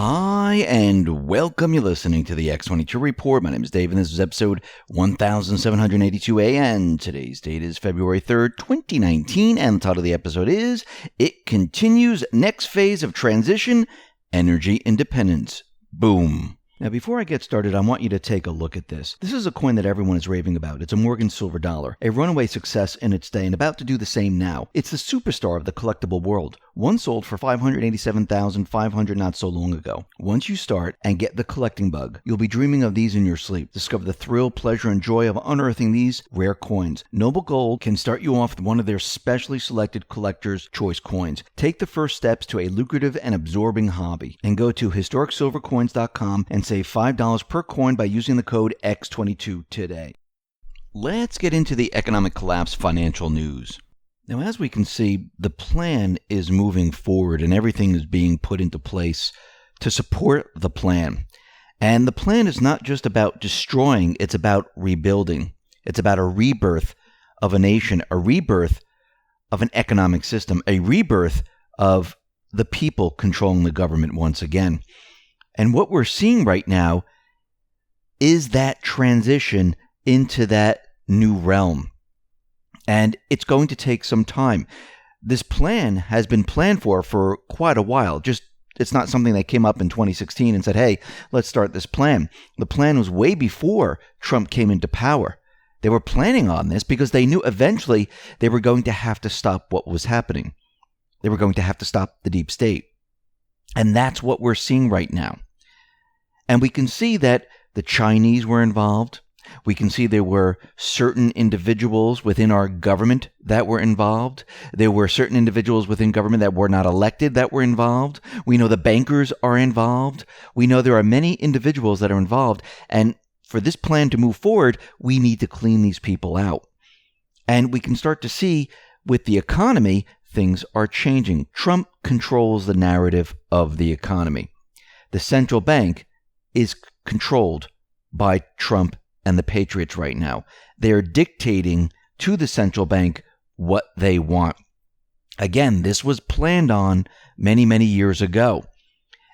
Hi, and welcome. You're listening to the X22 Report. My name is Dave, and this is episode 1782, and today's date is February 3rd, 2019, and the title of the episode is, It Continues, Next Phase of Transition, Energy Independence. Boom. Now, before I get started, I want you to take a look at this. This is a coin that everyone is raving about. It's a Morgan silver dollar, a runaway success in its day and about to do the same now. It's the superstar of the collectible world. One sold for $587,500 not so long ago. Once you start and get the collecting bug, you'll be dreaming of these in your sleep. Discover the thrill, pleasure, and joy of unearthing these rare coins. Noble Gold can start you off with one of their specially selected collector's choice coins. Take the first steps to a lucrative and absorbing hobby and go to historicsilvercoins.com and save $5 per coin by using the code X22 today. Let's get into the economic collapse financial news. Now, as we can see, the plan is moving forward and everything is being put into place to support the plan. And the plan is not just about destroying, it's about rebuilding. It's about a rebirth of a nation, a rebirth of an economic system, a rebirth of the people controlling the government once again. And what we're seeing right now is that transition into that new realm. And it's going to take some time. This plan has been planned for quite a while. It's not something that came up in 2016 and said, hey, let's start this plan. The plan was way before Trump came into power. They were planning on this because they knew eventually they were going to have to stop what was happening. They were going to have to stop the deep state. And that's what we're seeing right now. And we can see that the Chinese were involved. We can see there were certain individuals within our government that were involved. There were certain individuals within government that were not elected that were involved. We know the bankers are involved. We know there are many individuals that are involved. And for this plan to move forward, we need to clean these people out. And we can start to see with the economy, things are changing. Trump controls the narrative of the economy. The central bank is controlled by Trump and the Patriots right now. They're dictating to the central bank what they want. Again, this was planned on many, many years ago.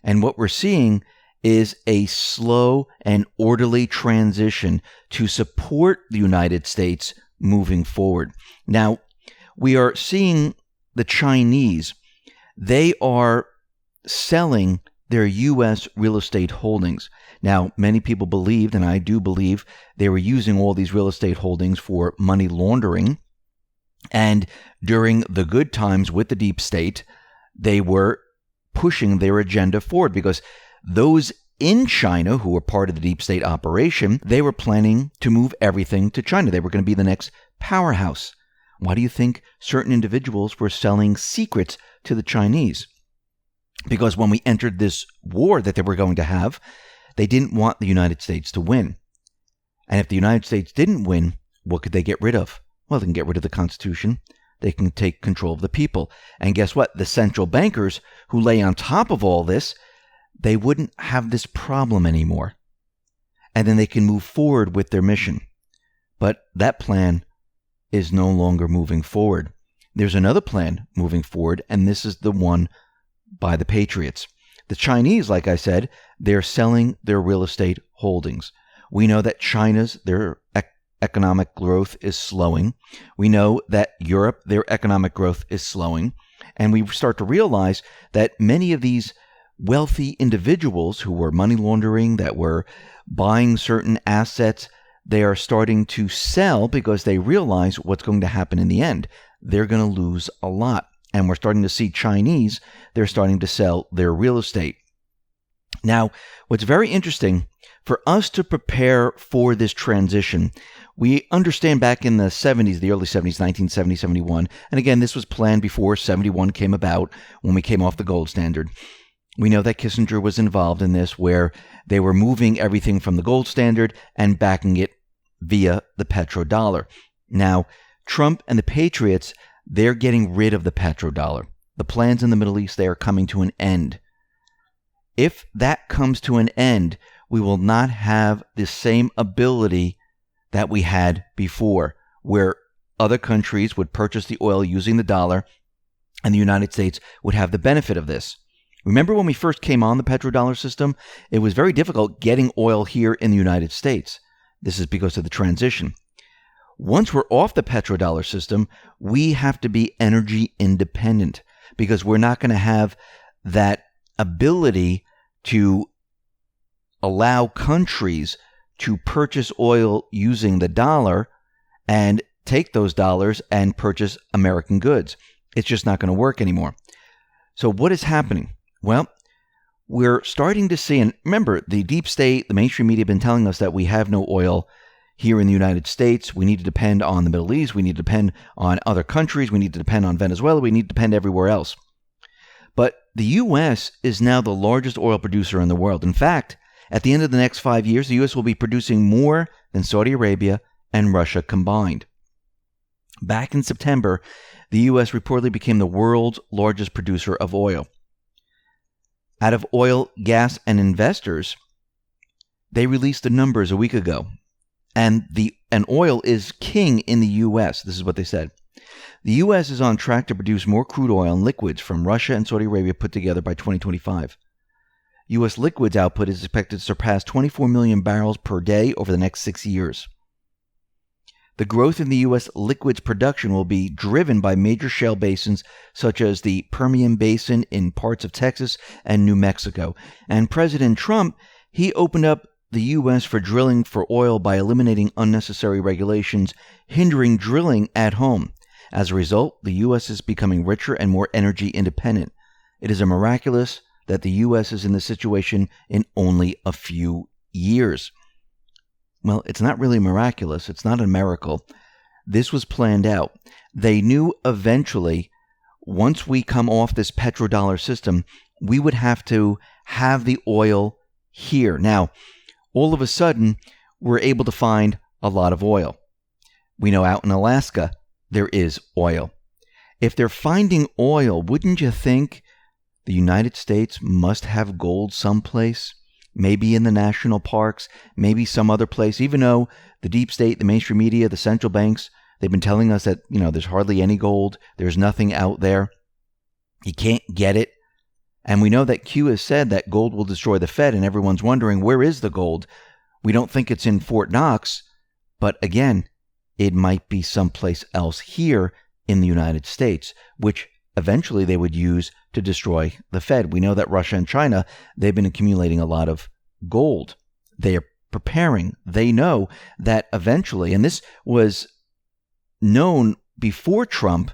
And what we're seeing is a slow and orderly transition to support the United States moving forward. Now, we are seeing the Chinese. They are selling their U.S. real estate holdings. Now, many people believed, and I do believe, they were using all these real estate holdings for money laundering. And during the good times with the deep state, they were pushing their agenda forward because those in China who were part of the deep state operation, they were planning to move everything to China. They were going to be the next powerhouse. Why do you think certain individuals were selling secrets to the Chinese? Because when we entered this war that they were going to have, they didn't want the United States to win. And if the United States didn't win, what could they get rid of? Well, they can get rid of the Constitution. They can take control of the people. And guess what? The central bankers who lay on top of all this, they wouldn't have this problem anymore. And then they can move forward with their mission. But that plan is no longer moving forward. There's another plan moving forward, and this is the one by the Patriots. The Chinese, like I said, they're selling their real estate holdings. We know that their economic growth is slowing. We know that Europe, their economic growth is slowing. And we start to realize that many of these wealthy individuals who were money laundering, that were buying certain assets, they are starting to sell because they realize what's going to happen in the end. They're going to lose a lot. And we're starting to see Chinese, they're starting to sell their real estate. Now, what's very interesting, for us to prepare for this transition, we understand back in the 70s, the early 70s, 1970, 71, and again, this was planned before 71 came about, when we came off the gold standard. We know that Kissinger was involved in this, where they were moving everything from the gold standard and backing it via the petrodollar. Now, Trump and the Patriots, they're getting rid of the petrodollar. The plans in the Middle East, they are coming to an end. If that comes to an end, we will not have the same ability that we had before, where other countries would purchase the oil using the dollar, and the United States would have the benefit of this. Remember when we first came on the petrodollar system? It was very difficult getting oil here in the United States. This is because of the transition. Once we're off the petrodollar system, we have to be energy independent because we're not going to have that ability to allow countries to purchase oil using the dollar and take those dollars and purchase American goods. It's just not going to work anymore. So what is happening? Well, we're starting to see, and remember, the deep state, the mainstream media have been telling us that we have no oil here in the United States. We need to depend on the Middle East. We need to depend on other countries. We need to depend on Venezuela. We need to depend everywhere else. But the U.S. is now the largest oil producer in the world. In fact, at the end of the next 5 years, the U.S. will be producing more than Saudi Arabia and Russia combined. Back in September, the U.S. reportedly became the world's largest producer of oil. Out of Oil, Gas, and Investors, they released the numbers a week ago. And oil is king in the U.S. This is what they said. The U.S. is on track to produce more crude oil and liquids from Russia and Saudi Arabia put together by 2025. U.S. liquids output is expected to surpass 24 million barrels per day over the next 6 years. The growth in the U.S. liquids production will be driven by major shale basins such as the Permian Basin in parts of Texas and New Mexico. And President Trump, he opened up the U.S. for drilling for oil by eliminating unnecessary regulations hindering drilling at home. As a result, the U.S. is becoming richer and more energy independent. It is miraculous that the U.S. is in this situation in only a few years. Well, it's not really miraculous. It's not a miracle. This was planned out. They knew eventually, once we come off this petrodollar system, we would have to have the oil here. Now, all of a sudden, we're able to find a lot of oil. We know out in Alaska, there is oil. If they're finding oil, wouldn't you think the United States must have gold someplace? Maybe in the national parks, maybe some other place, even though the deep state, the mainstream media, the central banks, they've been telling us that, there's hardly any gold. There's nothing out there. You can't get it. And we know that Q has said that gold will destroy the Fed, and everyone's wondering, where is the gold? We don't think it's in Fort Knox, but again, it might be someplace else here in the United States, which eventually they would use to destroy the Fed. We know that Russia and China, they've been accumulating a lot of gold. They are preparing. They know that eventually, and this was known before Trump,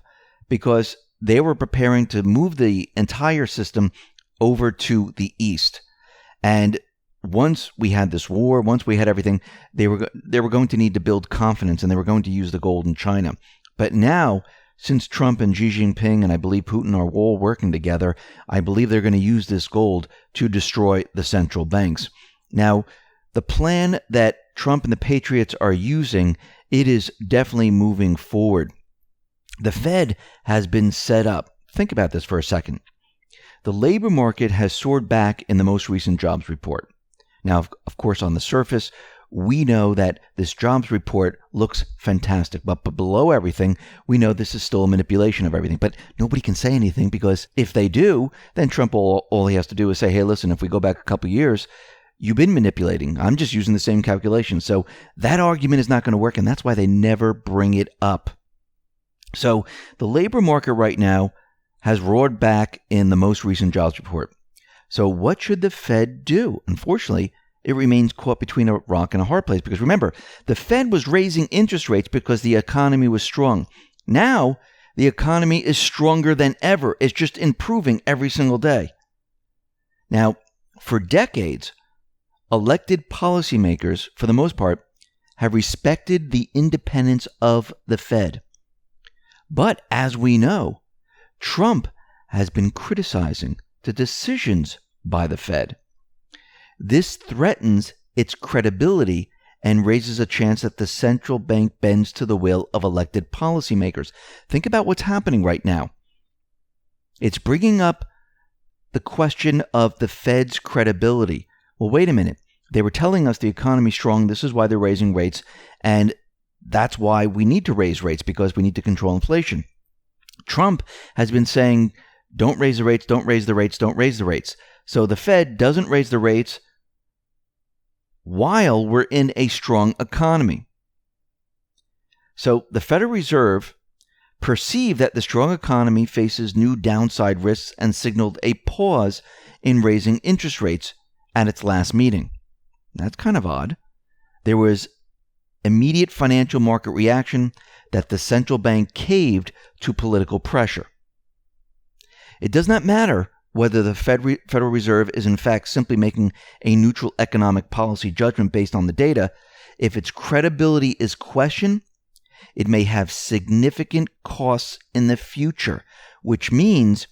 because they were preparing to move the entire system over to the east. And once we had this war, once we had everything, they were going to need to build confidence, and they were going to use the gold in China. But now, since Trump and Xi Jinping and I believe Putin are all working together, I believe they're going to use this gold to destroy the central banks. Now, the plan that Trump and the Patriots are using, it is definitely moving forward. The Fed has been set up. Think about this for a second. The labor market has soared back in the most recent jobs report. Now, of course, on the surface, we know that this jobs report looks fantastic, but below everything, we know this is still a manipulation of everything. But nobody can say anything, because if they do, then Trump, all he has to do is say, hey, listen, if we go back a couple years, you've been manipulating. I'm just using the same calculation. So that argument is not going to work, and that's why they never bring it up. So the labor market right now has roared back in the most recent jobs report. So what should the Fed do? Unfortunately, it remains caught between a rock and a hard place, because remember, the Fed was raising interest rates because the economy was strong. Now, the economy is stronger than ever. It's just improving every single day. Now, for decades, elected policymakers, for the most part, have respected the independence of the Fed. But as we know, Trump has been criticizing the decisions by the Fed. This threatens its credibility and raises a chance that the central bank bends to the will of elected policymakers. Think about what's happening right now. It's bringing up the question of the Fed's credibility. Well, wait a minute. They were telling us the economy's strong. This is why they're raising rates. And that's why we need to raise rates, because we need to control inflation. Trump has been saying don't raise the rates, don't raise the rates, don't raise the rates. So the Fed doesn't raise the rates while we're in a strong economy. So the Federal Reserve perceived that the strong economy faces new downside risks and signaled a pause in raising interest rates at its last meeting. That's kind of odd. There was immediate financial market reaction that the central bank caved to political pressure. It does not matter whether the Federal Reserve is in fact simply making a neutral economic policy judgment based on the data. If its credibility is questioned, it may have significant costs in the future, which means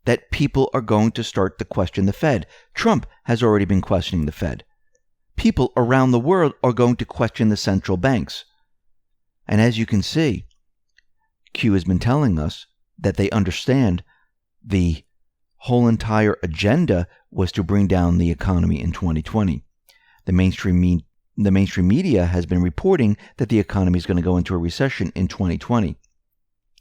that people are going to start to question the Fed. Trump has already been questioning the Fed. People around the world are going to question the central banks. And as you can see, Q has been telling us that they understand the whole entire agenda was to bring down the economy in 2020. The mainstream media has been reporting that the economy is going to go into a recession in 2020.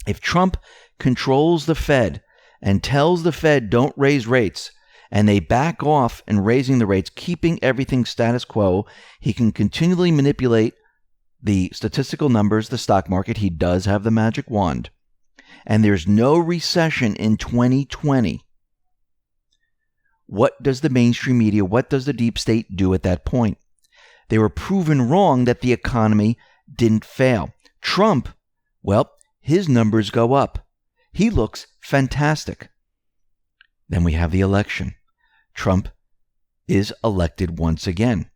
If Trump controls the Fed and tells the Fed don't raise rates, and they back off in raising the rates, keeping everything status quo, he can continually manipulate the statistical numbers, the stock market. He does have the magic wand. And there's no recession in 2020. What does the mainstream media, what does the deep state do at that point? They were proven wrong that the economy didn't fail. Trump, well, his numbers go up. He looks fantastic. Then we have the election. Trump is elected once again.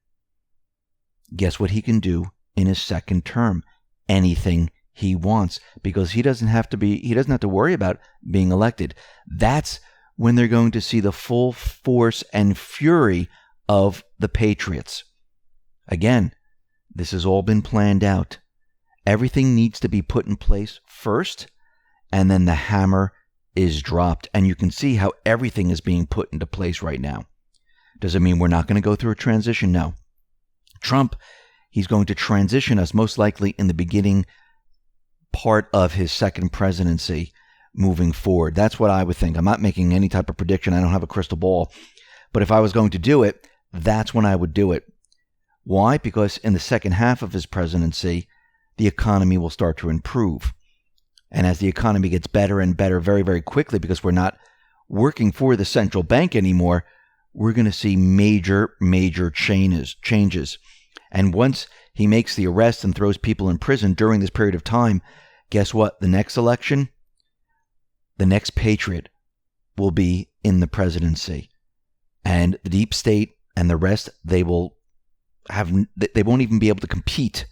Guess what he can do in his second term? Anything he wants, because he doesn't have to worry about being elected. That's when they're going to see the full force and fury of the patriots. Again, this has all been planned out. Everything needs to be put in place first, and then the hammer is dropped. And you can see how everything is being put into place right now. Does it mean we're not going to go through a transition? No. Trump, he's going to transition us most likely in the beginning part of his second presidency moving forward. That's what I would think. I'm not making any type of prediction. I don't have a crystal ball. But if I was going to do it, that's when I would do it. Why? Because in the second half of his presidency, the economy will start to improve. And as the economy gets better and better very, very quickly, because we're not working for the central bank anymore, we're going to see major, major changes. And once he makes the arrest and throws people in prison during this period of time, guess what? The next election, the next patriot will be in the presidency. And the deep state and the rest, they won't even be able to compete.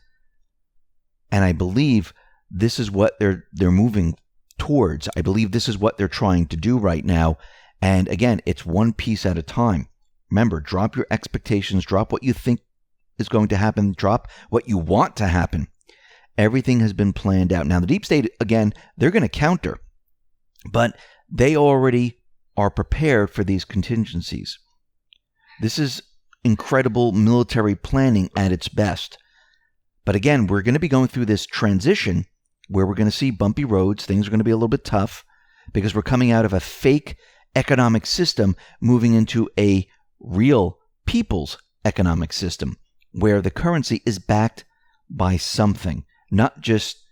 And I believe this is what they're moving towards. I believe this is what they're trying to do right now. And again, it's one piece at a time. Remember, drop your expectations, drop what you think is going to happen, drop what you want to happen. Everything has been planned out. Now, the deep state, again, they're going to counter, but they already are prepared for these contingencies. This is incredible military planning at its best. But again, we're going to be going through this transition where we're going to see bumpy roads. Things are going to be a little bit tough because we're coming out of a fake economic system moving into a real people's economic system where the currency is backed by something, not just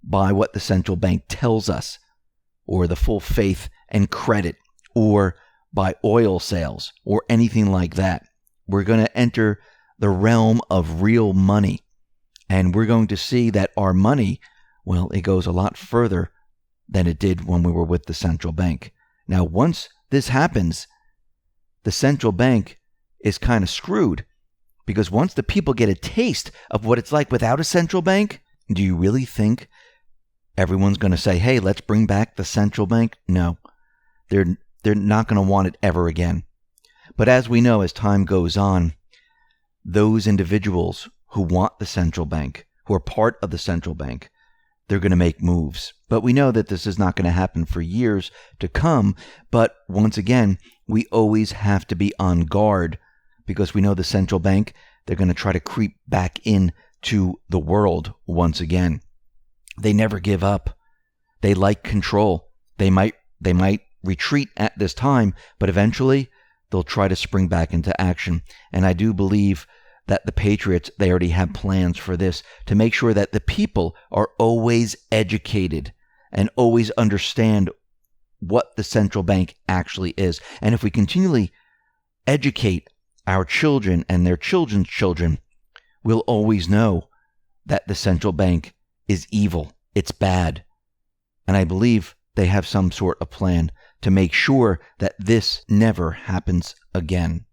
by what the central bank tells us or the full faith and credit or by oil sales or anything like that. We're going to enter the realm of real money, and we're going to see that our money, well, it goes a lot further than it did when we were with the central bank. Now, once this happens, the central bank is kind of screwed, because once the people get a taste of what it's like without a central bank, do you really think everyone's going to say, hey, let's bring back the central bank? No, they're not going to want it ever again. But as we know, as time goes on, those individuals who want the central bank, who are part of the central bank, they're going to make moves. But we know that this is not going to happen for years to come. But once again, we always have to be on guard because we know the central bank, they're going to try to creep back into the world once again. They never give up. They like control. They might retreat at this time, but eventually they'll try to spring back into action. And I do believe that the Patriots, they already have plans for this to make sure that the people are always educated and always understand what the central bank actually is. And if we continually educate our children and their children's children, we'll always know that the central bank is evil. It's bad. And I believe they have some sort of plan to make sure that this never happens again.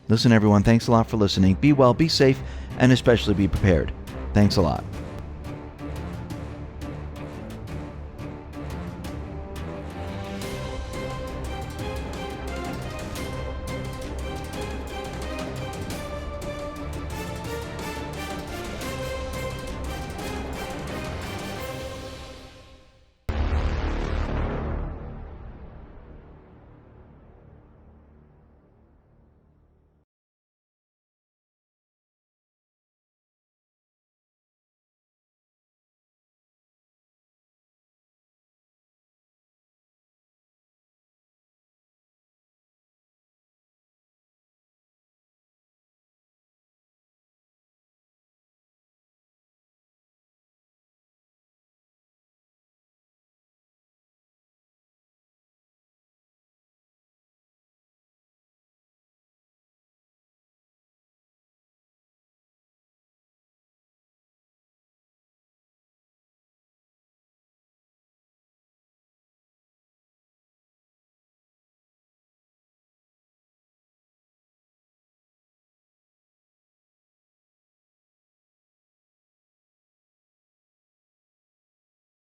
Listen, everyone, thanks a lot for listening. Be well, be safe, and especially be prepared. Thanks a lot.